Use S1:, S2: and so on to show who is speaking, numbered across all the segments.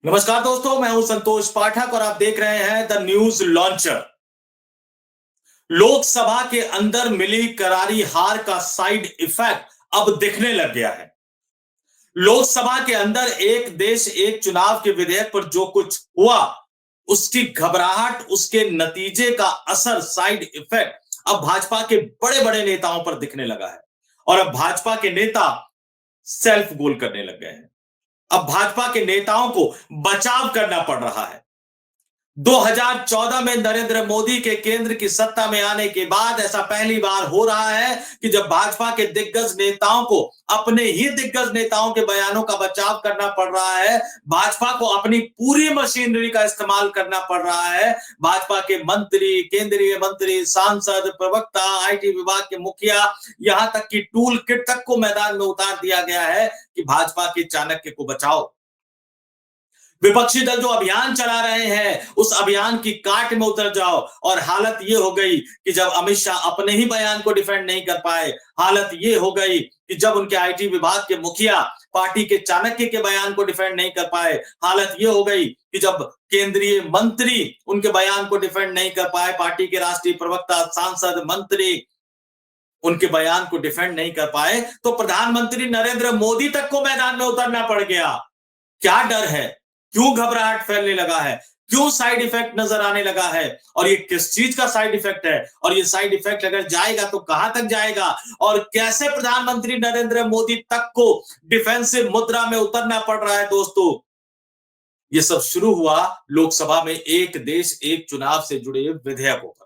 S1: नमस्कार दोस्तों, मैं हूं संतोष पाठक और आप देख रहे हैं द न्यूज लॉन्चर। लोकसभा के अंदर मिली करारी हार का साइड इफेक्ट अब दिखने लग गया है। लोकसभा के अंदर एक देश एक चुनाव के विधेयक पर जो कुछ हुआ, उसकी घबराहट, उसके नतीजे का असर, साइड इफेक्ट अब भाजपा के बड़े बड़े नेताओं पर दिखने लगा है। और अब भाजपा के नेता सेल्फ गोल करने लग गए हैं। अब भाजपा के नेताओं को बचाव करना पड़ रहा है। 2014 में नरेंद्र मोदी के केंद्र की सत्ता में आने के बाद ऐसा पहली बार हो रहा है कि जब भाजपा के दिग्गज नेताओं को अपने ही दिग्गज नेताओं के बयानों का बचाव करना पड़ रहा है। भाजपा को अपनी पूरी मशीनरी का इस्तेमाल करना पड़ रहा है। भाजपा के मंत्री, केंद्रीय मंत्री, सांसद, प्रवक्ता, आईटी विभाग के मुखिया, यहां तक कि टूल किट तक को मैदान में उतार दिया गया है कि भाजपा के चाणक्य को बचाओ। विपक्षी दल जो अभियान चला रहे हैं, उस अभियान की काट में उतर जाओ। और हालत ये हो गई कि जब अमित शाह अपने ही बयान को डिफेंड नहीं कर पाए, हालत ये हो गई कि जब उनके आईटी विभाग के मुखिया पार्टी के चाणक्य के बयान को डिफेंड नहीं कर पाए, हालत ये हो गई कि जब केंद्रीय मंत्री उनके बयान को डिफेंड नहीं कर पाए, पार्टी के राष्ट्रीय प्रवक्ता, सांसद, मंत्री उनके बयान को डिफेंड नहीं कर पाए, तो प्रधानमंत्री नरेंद्र मोदी तक को मैदान में उतरना पड़ गया। क्या डर है? क्यों घबराहट फैलने लगा है? क्यों साइड इफेक्ट नजर आने लगा है? और ये किस चीज का साइड इफेक्ट है? और ये साइड इफेक्ट अगर जाएगा तो कहां तक जाएगा? और कैसे प्रधानमंत्री नरेंद्र मोदी तक को डिफेंसिव मुद्रा में उतरना पड़ रहा है दोस्तों? ये सब शुरू हुआ लोकसभा में एक देश एक चुनाव से जुड़े विधेयकों पर।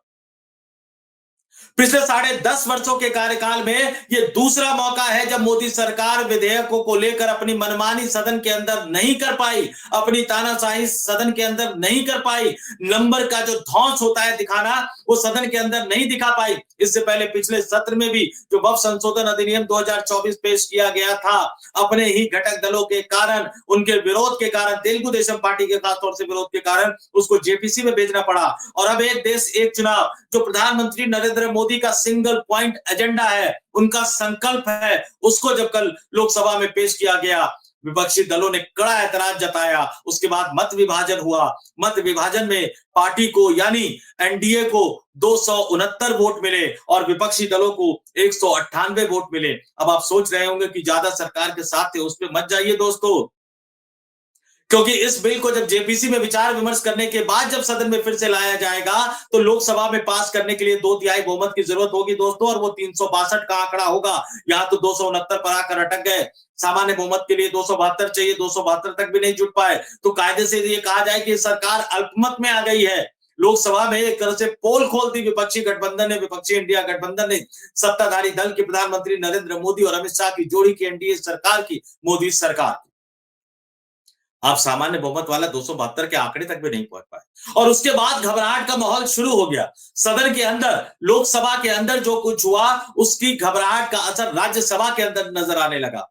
S1: पिछले 10.5 वर्षों के कार्यकाल में यह दूसरा मौका है जब मोदी सरकार विधेयकों को लेकर अपनी मनमानी सदन के अंदर नहीं कर पाई, अपनी तानाशाही सदन के अंदर नहीं कर पाई, नंबर का जो धौंस होता है दिखाना, वो सदन के अंदर नहीं दिखा पाई। इससे पहले पिछले सत्र में भी जो वक्फ संशोधन अधिनियम 2024 पेश किया गया था, अपने ही घटक दलों के कारण, उनके विरोध के कारण, तेलुगु देशम पार्टी के खासतौर से विरोध के कारण उसको जेपीसी में भेजना पड़ा। और अब एक देश एक चुनाव जो प्रधानमंत्री नरेंद्र मोदी का सिंगल पॉइंट एजेंडा है, उनका संकल्प है, उसको जब कल लोकसभा में पेश किया गया, विपक्षी दलों ने कड़ा ऐतराज जताया। उसके बाद मत विभाजन हुआ। मत विभाजन में पार्टी को यानी एनडीए को 269 वोट मिले और विपक्षी दलों को 198 वोट मिले। अब आप सोच रहे होंगे कि ज्यादा सरकार के साथ थे, उस पर मत जाइए दोस्तों, क्योंकि इस बिल को जब जेपीसी में विचार विमर्श करने के बाद जब सदन में फिर से लाया जाएगा, तो लोकसभा में पास करने के लिए 2/3 बहुमत की जरूरत होगी दोस्तों, और वो 362 का आंकड़ा होगा। यहां तो 269 पर आकर अटक गए। सामान्य बहुमत के लिए 272 चाहिए, 272 तक भी नहीं जुट पाए। तो कायदे से ये कहा जाए कि सरकार अल्पमत में आ गई है। लोकसभा में एक तरह से पोल खोल दी विपक्षी गठबंधन ने, विपक्षी इंडिया गठबंधन ने, सत्ताधारी दल के प्रधानमंत्री नरेंद्र मोदी और अमित शाह की जोड़ी की एनडीए सरकार की, मोदी सरकार। आप सामान्य बहुमत वाला 272 के आंकड़े तक भी नहीं पहुंच पाए। और उसके बाद घबराहट का माहौल शुरू हो गया सदन के अंदर। लोकसभा के अंदर जो कुछ हुआ, उसकी घबराहट का असर राज्यसभा के अंदर नजर आने लगा।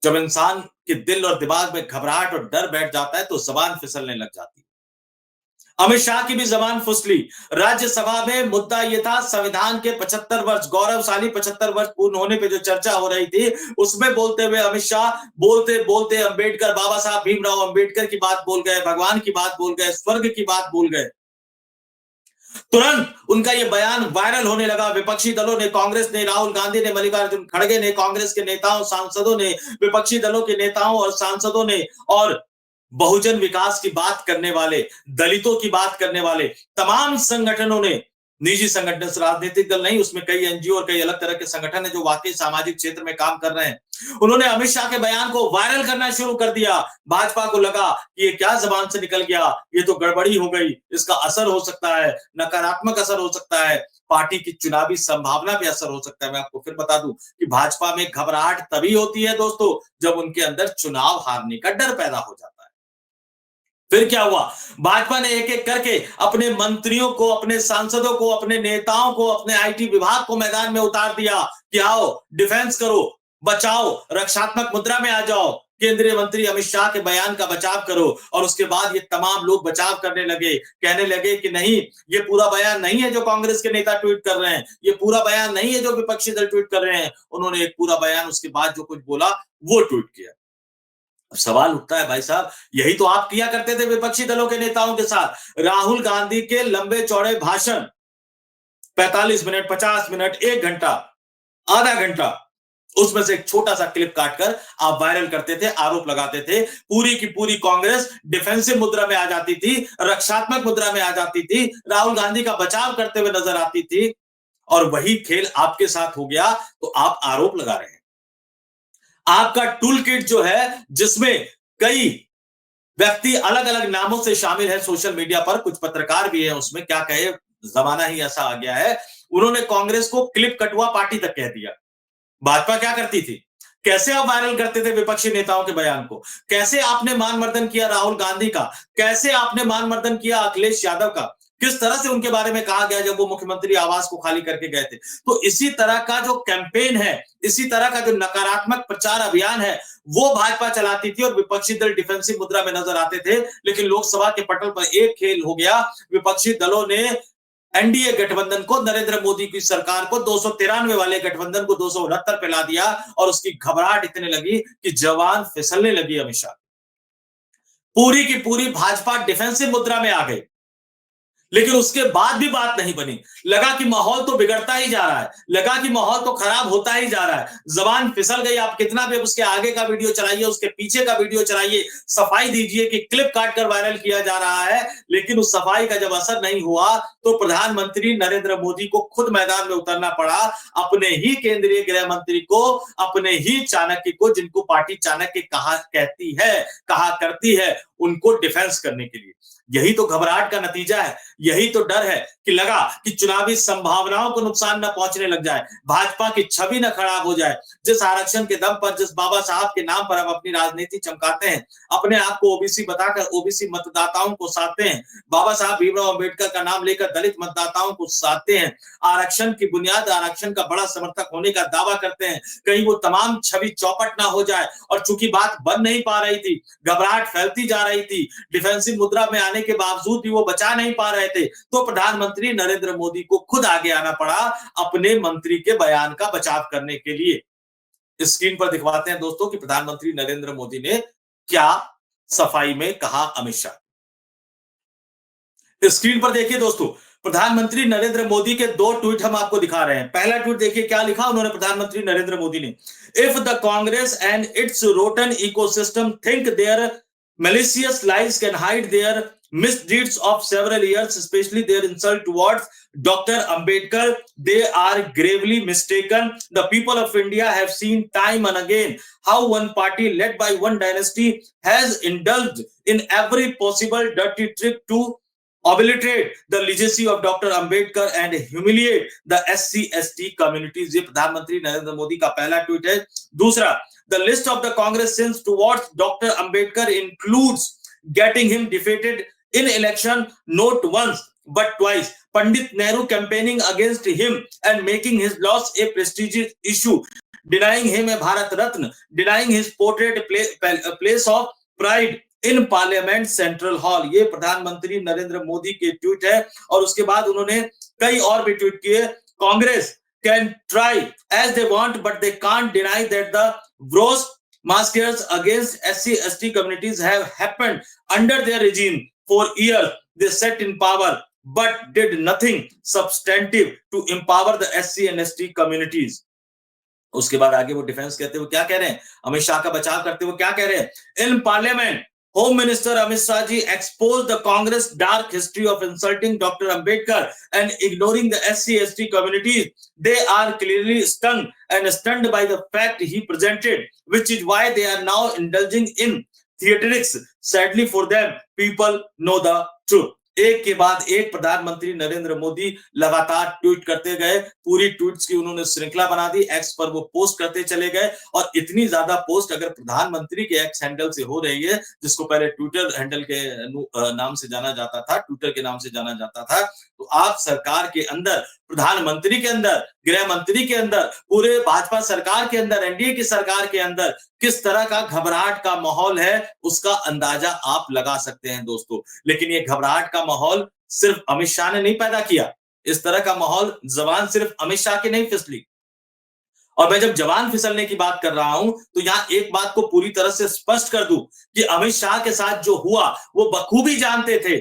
S1: जब इंसान के दिल और दिमाग में घबराहट और डर बैठ जाता है, तो जबान फिसलने लग जाती है। अमित शाह की भी जबान फिसली। राज्यसभा में मुद्दा यह था, संविधान के 75 वर्ष, गौरवशाली 75 वर्ष पूर्ण होने पे जो चर्चा हो रही थी, उसमें बोलते हुए अमित शाह बोलते बोलते अंबेडकर, बाबा साहब भीमराव अंबेडकर की बात बोल गए, भगवान की बात बोल गए, स्वर्ग की बात बोल गए। तुरंत उनका यह बयान वायरल होने लगा। विपक्षी दलों ने, कांग्रेस ने, राहुल गांधी ने, मल्लिकार्जुन खड़गे ने, कांग्रेस के नेताओं, सांसदों ने, विपक्षी दलों के नेताओं और सांसदों ने, और बहुजन विकास की बात करने वाले, दलितों की बात करने वाले तमाम संगठनों ने, निजी संगठन, राजनीतिक दल नहीं, उसमें कई एनजीओ और कई अलग तरह के संगठन है जो वाकई सामाजिक क्षेत्र में काम कर रहे हैं, उन्होंने अमित शाह के बयान को वायरल करना शुरू कर दिया। भाजपा को लगा कि ये क्या जबान से निकल गया, ये तो गड़बड़ी हो गई, इसका असर हो सकता है, नकारात्मक असर हो सकता है, पार्टी की चुनावी संभावना पे असर हो सकता है। मैं आपको फिर बता दूं कि भाजपा में घबराहट तभी होती है दोस्तों, जब उनके अंदर चुनाव हारने का डर पैदा हो जाता है। फिर क्या हुआ? भाजपा ने एक एक करके अपने मंत्रियों को, अपने सांसदों को, अपने नेताओं को, अपने आईटी विभाग को मैदान में उतार दिया कि आओ डिफेंस करो, बचाओ, रक्षात्मक मुद्रा में आ जाओ, केंद्रीय मंत्री अमित शाह के बयान का बचाव करो। और उसके बाद ये तमाम लोग बचाव करने लगे, कहने लगे कि नहीं, ये पूरा बयान नहीं है जो कांग्रेस के नेता ट्वीट कर रहे हैं, ये पूरा बयान नहीं है जो विपक्षी दल ट्वीट कर रहे हैं। उन्होंने एक पूरा बयान उसके बाद जो कुछ बोला वो ट्वीट किया। अब सवाल उठता है भाई साहब, यही तो आप किया करते थे विपक्षी दलों के नेताओं के साथ। राहुल गांधी के लंबे चौड़े भाषण 45 मिनट, 50 मिनट, 1 घंटा, आधा घंटा, उसमें से एक छोटा सा क्लिप काटकर आप वायरल करते थे, आरोप लगाते थे। पूरी की पूरी कांग्रेस डिफेंसिव मुद्रा में आ जाती थी, रक्षात्मक मुद्रा में आ जाती थी, राहुल गांधी का बचाव करते हुए नजर आती थी। और वही खेल आपके साथ हो गया, तो आप आरोप लगा रहे हैं। आपका टूल किट जो है, जिसमें कई व्यक्ति अलग अलग नामों से शामिल है सोशल मीडिया पर, कुछ पत्रकार भी है उसमें, क्या कहे, जमाना ही ऐसा आ गया है। उन्होंने कांग्रेस को क्लिप कटुआ पार्टी तक कह दिया। भाजपा क्या करती थी? कैसे आप वायरल करते थे विपक्षी नेताओं के बयान को? कैसे आपने मान-मर्दन किया राहुल गांधी का? कैसे आपने मान-मर्दन किया अखिलेश यादव का? किस तरह से उनके बारे में कहा गया जब वो मुख्यमंत्री आवास को खाली करके गए थे? तो इसी तरह का जो कैंपेन है, इसी तरह का जो नकारात्मक प्रचार अभियान है, वो भाजपा चलाती थी और विपक्षी दल डिफेंसिव मुद्रा में नजर आते थे। लेकिन लोकसभा के पटल पर एक खेल हो गया, विपक्षी दलों ने एनडीए गठबंधन को, नरेंद्र मोदी की सरकार को, 293 वाले गठबंधन को 269 पे ला दिया और उसकी घबराहट इतने लगी कि जवान फिसलने लगी। अमित शाह पूरी की पूरी भाजपा डिफेंसिव मुद्रा में आ गई। लेकिन उसके बाद भी बात नहीं बनी। लगा कि माहौल तो बिगड़ता ही जा रहा है, लगा कि माहौल तो खराब होता ही जा रहा है, जबान फिसल गई। आप कितना भी उसके आगे का वीडियो चलाइए, उसके पीछे का वीडियो चलाइए, सफाई दीजिए कि क्लिप काट कर वायरल किया जा रहा है, लेकिन उस सफाई का जब असर नहीं हुआ तो प्रधानमंत्री नरेंद्र मोदी को खुद मैदान में उतरना पड़ा। अपने ही केंद्रीय गृह मंत्री को, अपने ही चाणक्य को, जिनको पार्टी चाणक्य कहा कहती है, कहा करती है, उनको डिफेंस करने के लिए। यही तो घबराहट का नतीजा है, यही तो डर है कि लगा कि चुनावी संभावनाओं को नुकसान न पहुंचने लग जाए, भाजपा की छवि न खराब हो जाए। जिस आरक्षण के दम पर, जिस बाबा साहब के नाम पर हम अपनी राजनीति चमकाते हैं, अपने आप को ओबीसी बताकर ओबीसी मतदाताओं को साधते हैं, बाबा साहब भीमराव अंबेडकर का नाम लेकर दलित मतदाताओं को साधते हैं, आरक्षण की बुनियाद, आरक्षण का बड़ा समर्थक होने का दावा करते हैं, कहीं वो तमाम छवि चौपट ना हो जाए। और चूंकि बात बन नहीं पा रही थी, घबराहट फैलती जा रही थी, डिफेंसिव मुद्रा में आने के बावजूद भी वो बचा नहीं पा रहे थे, तो प्रधानमंत्री नरेंद्र मोदी को खुद आगे आना पड़ा अपने मंत्री के बयान का बचाव करने के लिए। स्क्रीन पर दिखवाते हैं दोस्तों कि प्रधानमंत्री नरेंद्र मोदी ने क्या सफाई में कहा। अमित शाह स्क्रीन पर देखिए दोस्तों, प्रधानमंत्री नरेंद्र मोदी के दो ट्वीट हम आपको दिखा रहे हैं। पहला ट्वीट देखिए क्या लिखा उन्होंने, प्रधानमंत्री नरेंद्र मोदी ने, if the Congress and its rotten ecosystem think their malicious lies can hide their misdeeds of several years, especially their insult towards Dr. Ambedkar, they are gravely mistaken. The people of India have seen time and again how one party led by one dynasty has indulged in every possible dirty trick to obliterate the legacy of Dr. Ambedkar and humiliate the SC/ST communities। ये प्रधानमंत्री नरेंद्र मोदी का पहला tweet है। दूसरा, the list of the Congress sins towards Dr. Ambedkar includes getting him defeated in election not once but twice, Pandit Nehru campaigning against him and making his loss a prestigious issue, denying him a Bharat Ratna, denying his portrait place of pride in parliament central hall. ये प्रधानमंत्री नरेंद्र मोदी के tweet है। और उसके बाद उन्होंने कई और भी ट्वीट किए। Congress can try as they want but they can't deny that the gross massacres against SC/ST communities have happened under their regime for years. They sat in power but did nothing substantive to empower the SC and ST communities। उसके बाद आगे वो defence कहते हुए क्या कह रहे हैं, अमित शाह का बचाव करते हुए क्या कह रहे हैं, in parliament Home Minister Amit Shah ji exposed the Congress dark history of insulting Dr. Ambedkar and ignoring the SC/ST communities. They are clearly stunned and stunned by the fact he presented, which is why they are now indulging in theatrics. Sadly for them, people know the truth। एक के बाद एक प्रधानमंत्री नरेंद्र मोदी लगातार tweet करते गए। पूरी tweets की उन्होंने श्रृंखला बना दी, एक्स पर वो पोस्ट करते चले गए। और इतनी ज्यादा पोस्ट अगर प्रधानमंत्री के एक्स हैंडल से हो रही है, जिसको पहले ट्विटर हैंडल के नाम से जाना जाता था, ट्विटर के नाम से जाना जाता था, तो आप सरकार के अंदर, प्रधानमंत्री के अंदर, गृह मंत्री के अंदर, पूरे भाजपा सरकार के अंदर, एनडीए की सरकार के अंदर किस तरह का घबराहट का माहौल है, उसका अंदाजा आप लगा सकते हैं दोस्तों। लेकिन ये घबराहट का माहौल सिर्फ अमित शाह ने नहीं पैदा किया। इस तरह का माहौल जबान सिर्फ अमित शाह की नहीं फिसली, और मैं जब जवान फिसलने की बात कर रहा हूं तो यहां एक बात को पूरी तरह से स्पष्ट कर दूं कि अमित शाह के साथ जो हुआ वो बखूबी जानते थे।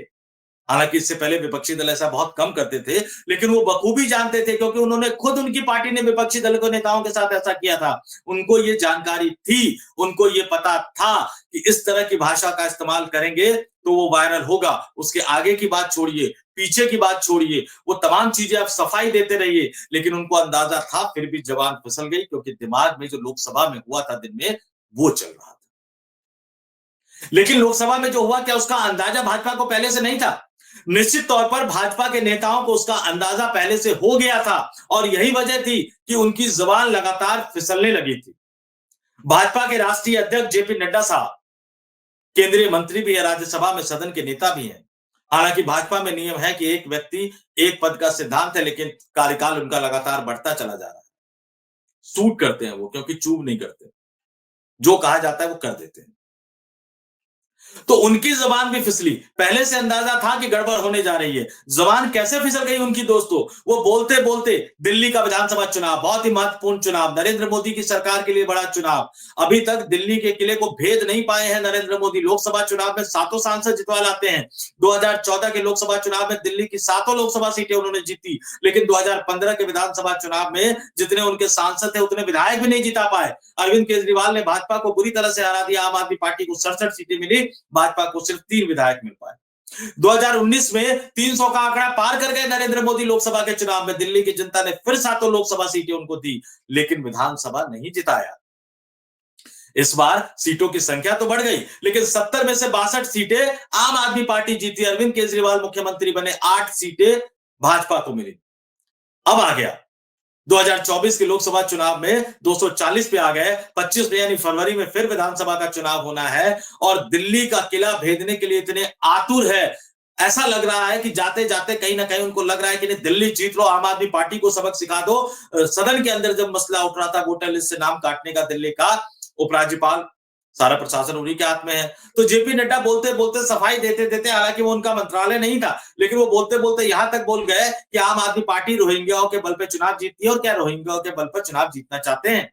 S1: हालांकि इससे पहले विपक्षी दल ऐसा बहुत कम करते थे, लेकिन वो बखूबी जानते थे क्योंकि उन्होंने खुद उनकी पार्टी ने विपक्षी दल के नेताओं के साथ ऐसा किया था। उनको ये जानकारी थी, उनको ये पता था कि इस तरह की भाषा का इस्तेमाल करेंगे तो वो वायरल होगा। उसके आगे की बात छोड़िए, पीछे की बात छोड़िए, वो तमाम चीजें आप सफाई देते रहिए, लेकिन उनको अंदाजा था, फिर भी जबान फिसल गई क्योंकि दिमाग में जो लोकसभा में हुआ था दिन में, वो चल रहा था। लेकिन लोकसभा में जो हुआ क्या उसका अंदाजा भाजपा को पहले से नहीं था? निश्चित तौर पर भाजपा के नेताओं को उसका अंदाजा पहले से हो गया था और यही वजह थी कि उनकी जुबान लगातार फिसलने लगी थी। भाजपा के राष्ट्रीय अध्यक्ष जेपी नड्डा साहब केंद्रीय मंत्री भी है, राज्यसभा में सदन के नेता भी हैं। हालांकि भाजपा में नियम है कि एक व्यक्ति एक पद का सिद्धांत है, लेकिन कार्यकाल उनका लगातार बढ़ता चला जा रहा है। सूट करते हैं वो क्योंकि चूक नहीं करते। जो कहा जाता है वो कर देते हैं। तो उनकी जबान भी फिसली। पहले से अंदाजा था कि गड़बड़ होने जा रही है। जबान कैसे फिसल गई उनकी दोस्तों? वो बोलते बोलते दिल्ली का विधानसभा चुनाव, बहुत ही महत्वपूर्ण चुनाव, नरेंद्र मोदी की सरकार के लिए बड़ा चुनाव। अभी तक दिल्ली के किले को भेद नहीं पाए हैं नरेंद्र मोदी। लोकसभा चुनाव में 7 सांसद जितवा लाते हैं। 2014 के लोकसभा चुनाव में दिल्ली की 7 लोकसभा सीटें उन्होंने जीती, लेकिन 2015 के विधानसभा चुनाव में जितने उनके सांसद थे उतने विधायक भी नहीं जिता पाए। अरविंद केजरीवाल ने भाजपा को बुरी तरह से हरा दिया। आम आदमी पार्टी को 67 सीटें मिली, भाजपा को सिर्फ 3 विधायक मिल पाए। 2019 में 300 का आंकड़ा पार कर गए नरेंद्र मोदी लोकसभा के चुनाव में। दिल्ली की जनता ने फिर 7 लोकसभा सीटें उनको दी, लेकिन विधानसभा नहीं जिताया। इस बार सीटों की संख्या तो बढ़ गई, लेकिन 70 में से 62 सीटें आम आदमी पार्टी जीती। अरविंद केजरीवाल मुख्यमंत्री बने, 8 सीटें भाजपा को मिली। अब आ गया 2024 के लोकसभा चुनाव में 240 पे आ गए। 25 में यानी फरवरी में फिर विधानसभा का चुनाव होना है और दिल्ली का किला भेदने के लिए इतने आतुर है। ऐसा लग रहा है कि जाते जाते कहीं ना कहीं उनको लग रहा है कि नहीं, दिल्ली जीत लो, आम आदमी पार्टी को सबक सिखा दो। सदन के अंदर जब मसला उठ रहा था वोटर लिस्ट से नाम काटने का दिल्ली का, उपराज्यपाल, सारा प्रशासन उन्हीं के हाथ में है। तो जेपी नड्डा बोलते बोलते सफाई देते देते, हालांकि वो उनका मंत्रालय नहीं था, लेकिन वो बोलते बोलते यहां तक बोल गए कि आम आदमी पार्टी रोहिंग्याओं के बल पे चुनाव जीतती है और क्या रोहिंग्याओं के बल पर चुनाव जीतना चाहते हैं।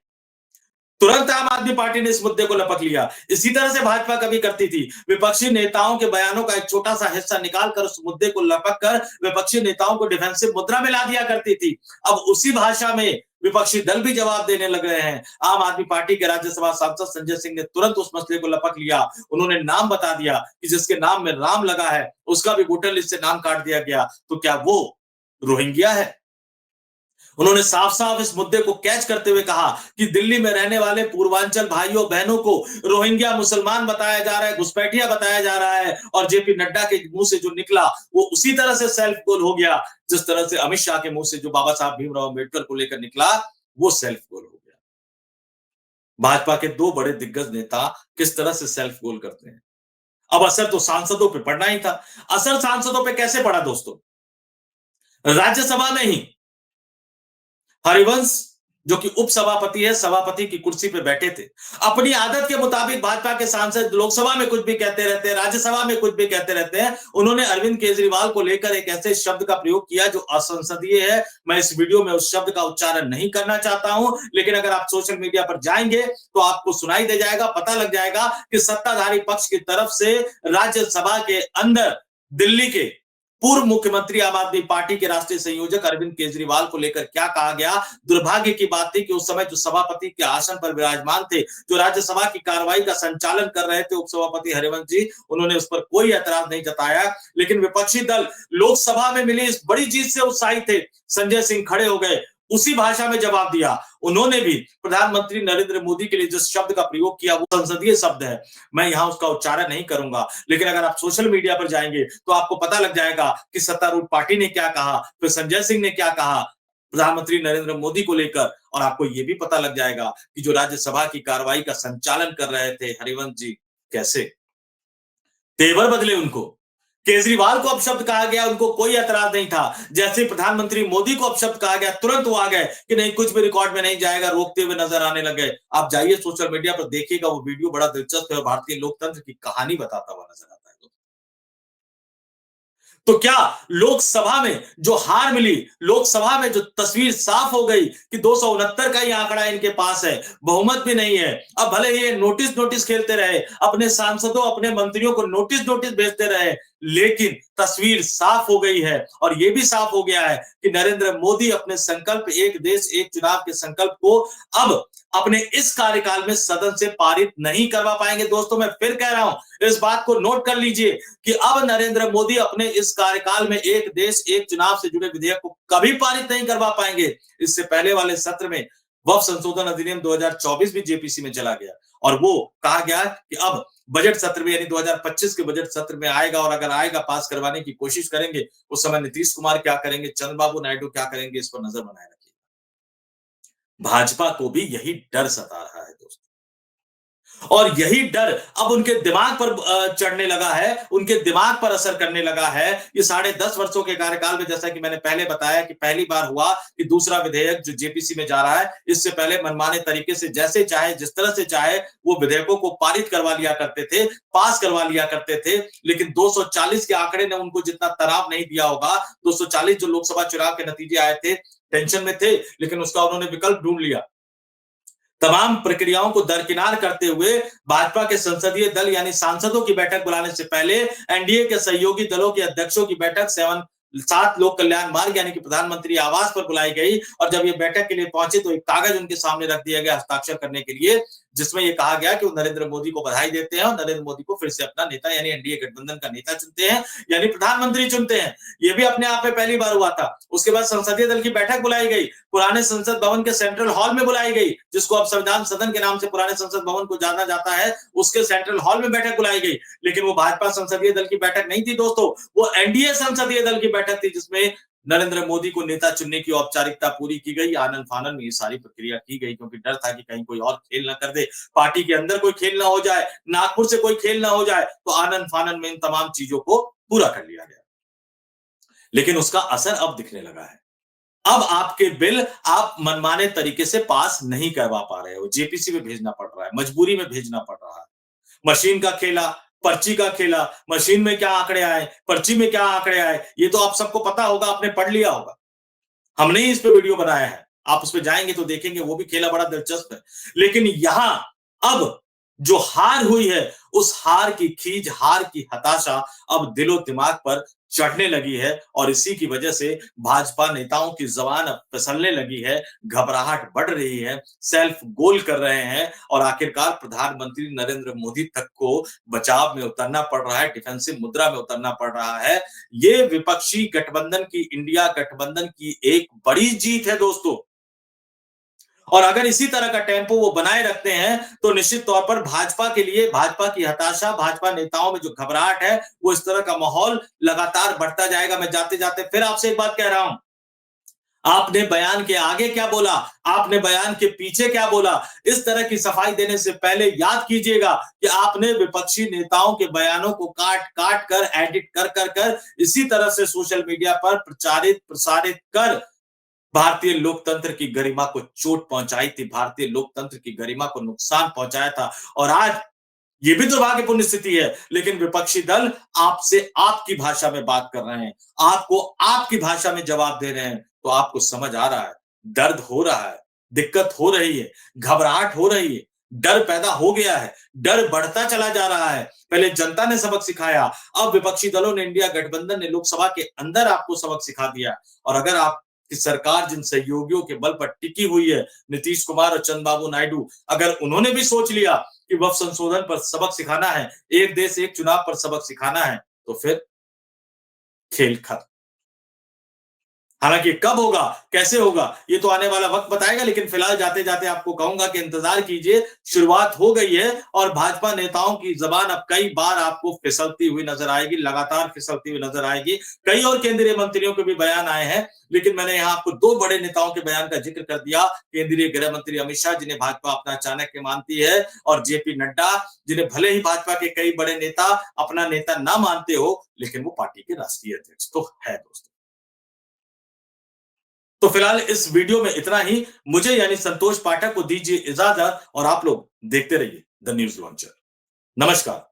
S1: तुरंत आम आदमी पार्टी ने इस मुद्दे को लपक लिया। इसी तरह से भाजपा कभी करती थी, विपक्षी नेताओं के बयानों का एक छोटा सा हिस्सा निकालकर उस मुद्दे को लपक कर विपक्षी नेताओं को डिफेंसिव मुद्रा में ला दिया करती थी। अब उसी भाषा में विपक्षी दल भी जवाब देने लग रहे हैं। आम आदमी पार्टी के राज्यसभा सांसद संजय सिंह ने तुरंत उस मसले को लपक लिया। उन्होंने नाम बता दिया कि जिसके नाम में राम लगा है उसका भी वोटर लिस्ट से नाम काट दिया गया, तो क्या वो रोहिंग्या है? उन्होंने साफ साफ इस मुद्दे को कैच करते हुए कहा कि दिल्ली में रहने वाले पूर्वांचल भाइयों बहनों को रोहिंग्या मुसलमान बताया जा रहा है, घुसपैठिया बताया जा रहा है, और जेपी नड्डा के मुंह से जो निकला वो उसी तरह से सेल्फ गोल हो गया जिस तरह से अमित शाह के मुंह से जो बाबा साहब भीमराव अम्बेडकर को लेकर निकला वो सेल्फ गोल हो गया। भाजपा के 2 बड़े दिग्गज नेता किस तरह से सेल्फ गोल करते हैं। अब असर तो सांसदों पे पड़ना ही था। असर सांसदों पे कैसे पड़ा दोस्तों? राज्यसभा में ही हरिवंश जो कि उपसभापति है, सभापति की कुर्सी पे बैठे थे। अपनी आदत के मुताबिक भाजपा के सांसद लोकसभा में कुछ भी कहते रहते हैं, राज्यसभा में कुछ भी कहते रहते हैं। उन्होंने अरविंद केजरीवाल को लेकर एक ऐसे शब्द का प्रयोग किया जो असंसदीय है। मैं इस वीडियो में उस शब्द का उच्चारण नहीं करना चाहता हूं, लेकिन अगर आप सोशल मीडिया पर जाएंगे तो आपको सुनाई दे जाएगा, पता लग जाएगा कि सत्ताधारी पक्ष की तरफ से राज्यसभा के अंदर दिल्ली के पूर्व मुख्यमंत्री आम आदमी पार्टी के राष्ट्रीय संयोजक अरविंद केजरीवाल को लेकर क्या कहा गया। दुर्भाग्य की बात थी कि उस समय जो सभापति के आसन पर विराजमान थे, जो राज्यसभा की कार्रवाई का संचालन कर रहे थे, उपसभापति हरिवंश जी, उन्होंने उस पर कोई ऐतराज नहीं जताया। लेकिन विपक्षी दल लोकसभा में मिली इस बड़ी जीत से उत्साहित थे। संजय सिंह खड़े हो गए, उसी भाषा में जवाब दिया। उन्होंने भी प्रधानमंत्री नरेंद्र मोदी के लिए जिस शब्द का प्रयोग किया वो संसदीय शब्द है, मैं यहां उसका उच्चारण नहीं करूंगा, लेकिन अगर आप सोशल मीडिया पर जाएंगे तो आपको पता लग जाएगा कि सत्तारूढ़ पार्टी ने क्या कहा, फिर संजय सिंह ने क्या कहा प्रधानमंत्री नरेंद्र मोदी को लेकर, और आपको यह भी पता लग जाएगा कि जो राज्यसभा की कार्रवाई का संचालन कर रहे थे हरिवंश जी, कैसे तेवर बदले उनको। केजरीवाल को अपशब्द कहा गया, उनको कोई ऐतराज नहीं था। जैसे प्रधानमंत्री मोदी को अपशब्द कहा गया, तुरंत वो आ गए कि नहीं, कुछ भी रिकॉर्ड में नहीं जाएगा, रोकते हुए नजर आने लगे। आप जाइए सोशल मीडिया पर देखिएगा, वो वीडियो बड़ा दिलचस्प है और भारतीय लोकतंत्र की कहानी बताता हुआ नजर आता है। तो क्या लोकसभा में जो हार मिली, लोकसभा में जो तस्वीर साफ हो गई कि 269 का ही आंकड़ा इनके पास है, बहुमत भी नहीं है। अब भले ये नोटिस नोटिस खेलते रहे, अपने सांसदों, अपने मंत्रियों को नोटिस नोटिस भेजते रहे, लेकिन तस्वीर साफ हो गई है और यह भी साफ हो गया है कि नरेंद्र मोदी अपने संकल्प एक देश एक चुनाव के संकल्प को अब अपने इस कार्यकाल में सदन से पारित नहीं करवा पाएंगे। दोस्तों, मैं फिर कह रहा हूं, इस बात को नोट कर लीजिए कि अब नरेंद्र मोदी अपने इस कार्यकाल में एक देश एक चुनाव से जुड़े विधेयक को कभी पारित नहीं करवा पाएंगे। इससे पहले वाले सत्र में वक्फ संशोधन अधिनियम 2024 भी जेपीसी में चला गया और वो कहा गया कि अब बजट सत्र में यानी 2025 के बजट सत्र में आएगा और अगर आएगा पास करवाने की कोशिश करेंगे। उस समय नीतीश कुमार क्या करेंगे, चंद्रबाबू नायडू क्या करेंगे, इस पर नजर बनाए रखिए। भाजपा को भी यही डर सता रहा है दोस्तों, और यही डर अब उनके दिमाग पर चढ़ने लगा है, उनके दिमाग पर असर करने लगा है। ये 10.5 वर्षों के कार्यकाल में, जैसा कि मैंने पहले बताया कि पहली बार हुआ कि दूसरा विधेयक जो जेपीसी में जा रहा है, इससे पहले मनमाने तरीके से जैसे चाहे जिस तरह से चाहे वो विधेयकों को पारित करवा लिया करते थे, पास करवा लिया करते थे। लेकिन 240 के आंकड़े ने उनको जितना तनाव नहीं दिया होगा, 240 जो लोकसभा चुनाव के नतीजे आए थे, टेंशन में थे, लेकिन उसका उन्होंने विकल्प ढूंढ लिया। तमाम प्रक्रियाओं को दरकिनार करते हुए भाजपा के संसदीय दल यानी सांसदों की बैठक बुलाने से पहले एनडीए के सहयोगी दलों के अध्यक्षों की बैठक 7 लोक कल्याण मार्ग यानी कि प्रधानमंत्री आवास पर बुलाई गई और जब ये बैठक के लिए पहुंचे तो एक कागज उनके सामने रख दिया गया हस्ताक्षर करने के लिए, जिसमें ये कहा गया कि वो नरेंद्र मोदी को बधाई देते हैं और नरेंद्र मोदी को फिर से अपना नेता यानी एनडीए गठबंधन का नेता चुनते हैं, यानी प्रधानमंत्री चुनते हैं। ये भी अपने आप में पहली बार हुआ था। उसके बाद संसदीय दल की बैठक बुलाई गई, पुराने संसद भवन के सेंट्रल हॉल में बुलाई गई, जिसको अब संविधान सदन के नाम से पुराने संसद भवन को जाना जाता है, उसके सेंट्रल हॉल में बैठक बुलाई गई। लेकिन वो भाजपा संसदीय दल की बैठक नहीं थी दोस्तों, वो एनडीए संसदीय दल की बैठक थी, जिसमें नरेंद्र मोदी को नेता चुनने की औपचारिकता पूरी की गई। आनंद फानन में ये सारी प्रक्रिया की गई क्योंकि डर था कि कहीं कोई और खेल ना कर दे, पार्टी के अंदर कोई खेल ना हो जाए, नागपुर से कोई खेल ना हो जाए, तो आनंद फानन में इन तमाम चीजों को पूरा कर लिया गया। लेकिन उसका असर अब दिखने लगा है। अब आपके बिल आप मनमाने तरीके से पास नहीं करवा पा रहे हो, जेपीसी में भेजना पड़ रहा है, मजबूरी में भेजना पड़ रहा है। मशीन का खेला, पर्ची का खेला, मशीन में क्या आंकड़े आए, पर्ची में क्या आंकड़े आए, ये तो आप सबको पता होगा, आपने पढ़ लिया होगा। हमने ही इस पे वीडियो बनाया है, आप उस पे जाएंगे तो देखेंगे, वो भी खेला बड़ा दिलचस्प है। लेकिन यहां अब जो हार हुई है, उस हार की खीज, हार की हताशा अब दिलो दिमाग पर चढ़ने लगी है और इसी की वजह से भाजपा नेताओं की जबान अब फिसलने लगी है, घबराहट बढ़ रही है, सेल्फ गोल कर रहे हैं और आखिरकार प्रधानमंत्री नरेंद्र मोदी तक को बचाव में उतरना पड़ रहा है, डिफेंसिव मुद्रा में उतरना पड़ रहा है। ये विपक्षी गठबंधन की, इंडिया गठबंधन की एक बड़ी जीत है दोस्तों। और अगर इसी तरह का टेम्पो वो बनाए रखते हैं तो निश्चित तौर पर भाजपा के लिए, भाजपा की हताशा, भाजपा नेताओं में जो घबराहट है, वो इस तरह का माहौल लगातार बढ़ता जाएगा। मैं जाते जाते फिर आपसे एक बात कह रहा हूं, आपने बयान के आगे क्या बोला, आपने बयान के पीछे क्या बोला, इस तरह की सफाई देने से पहले याद कीजिएगा कि आपने विपक्षी नेताओं के बयानों को काट काट कर, एडिट कर कर कर इसी तरह से सोशल मीडिया पर प्रचारित प्रसारित कर भारतीय लोकतंत्र की गरिमा को चोट पहुंचाई थी, भारतीय लोकतंत्र की गरिमा को नुकसान पहुंचाया था। और आज ये भी दुर्भाग्यपूर्ण स्थिति है, लेकिन विपक्षी दल आपसे आपकी भाषा में बात कर रहे हैं, आपको आपकी भाषा में जवाब दे रहे हैं, तो आपको समझ आ रहा है, दर्द हो रहा है, दिक्कत हो रही है, घबराहट हो रही है, डर पैदा हो गया है, डर बढ़ता चला जा रहा है। पहले जनता ने सबक सिखाया, अब विपक्षी दलों ने, इंडिया गठबंधन ने लोकसभा के अंदर आपको सबक सिखा दिया। और अगर आप कि सरकार जिन सहयोगियों के बल पर टिकी हुई है, नीतीश कुमार और चंद्रबाबू नायडू, अगर उन्होंने भी सोच लिया कि वक्फ संशोधन पर सबक सिखाना है, एक देश एक चुनाव पर सबक सिखाना है, तो फिर खेल खत्म। हालांकि कब होगा, कैसे होगा, ये तो आने वाला वक्त बताएगा, लेकिन फिलहाल जाते जाते आपको कहूंगा कि इंतजार कीजिए, शुरुआत हो गई है और भाजपा नेताओं की जबान अब कई बार आपको फिसलती हुई नजर आएगी, लगातार फिसलती हुई नजर आएगी। कई और केंद्रीय मंत्रियों के भी बयान आए हैं, लेकिन मैंने यहाँ आपको 2 बड़े नेताओं के बयान का जिक्र कर दिया, केंद्रीय गृह मंत्री अमित शाह, जिन्हें भाजपा अपना चाणक्य मानती है, और जेपी नड्डा, जिन्हें भले ही भाजपा के कई बड़े नेता अपना नेता ना मानते हो, लेकिन वो पार्टी के राष्ट्रीय अध्यक्ष तो है दोस्तों। तो फिलहाल इस वीडियो में इतना ही। मुझे यानी संतोष पाठक को दीजिए इजाजत और आप लोग देखते रहिए द न्यूज लॉन्चर। नमस्कार।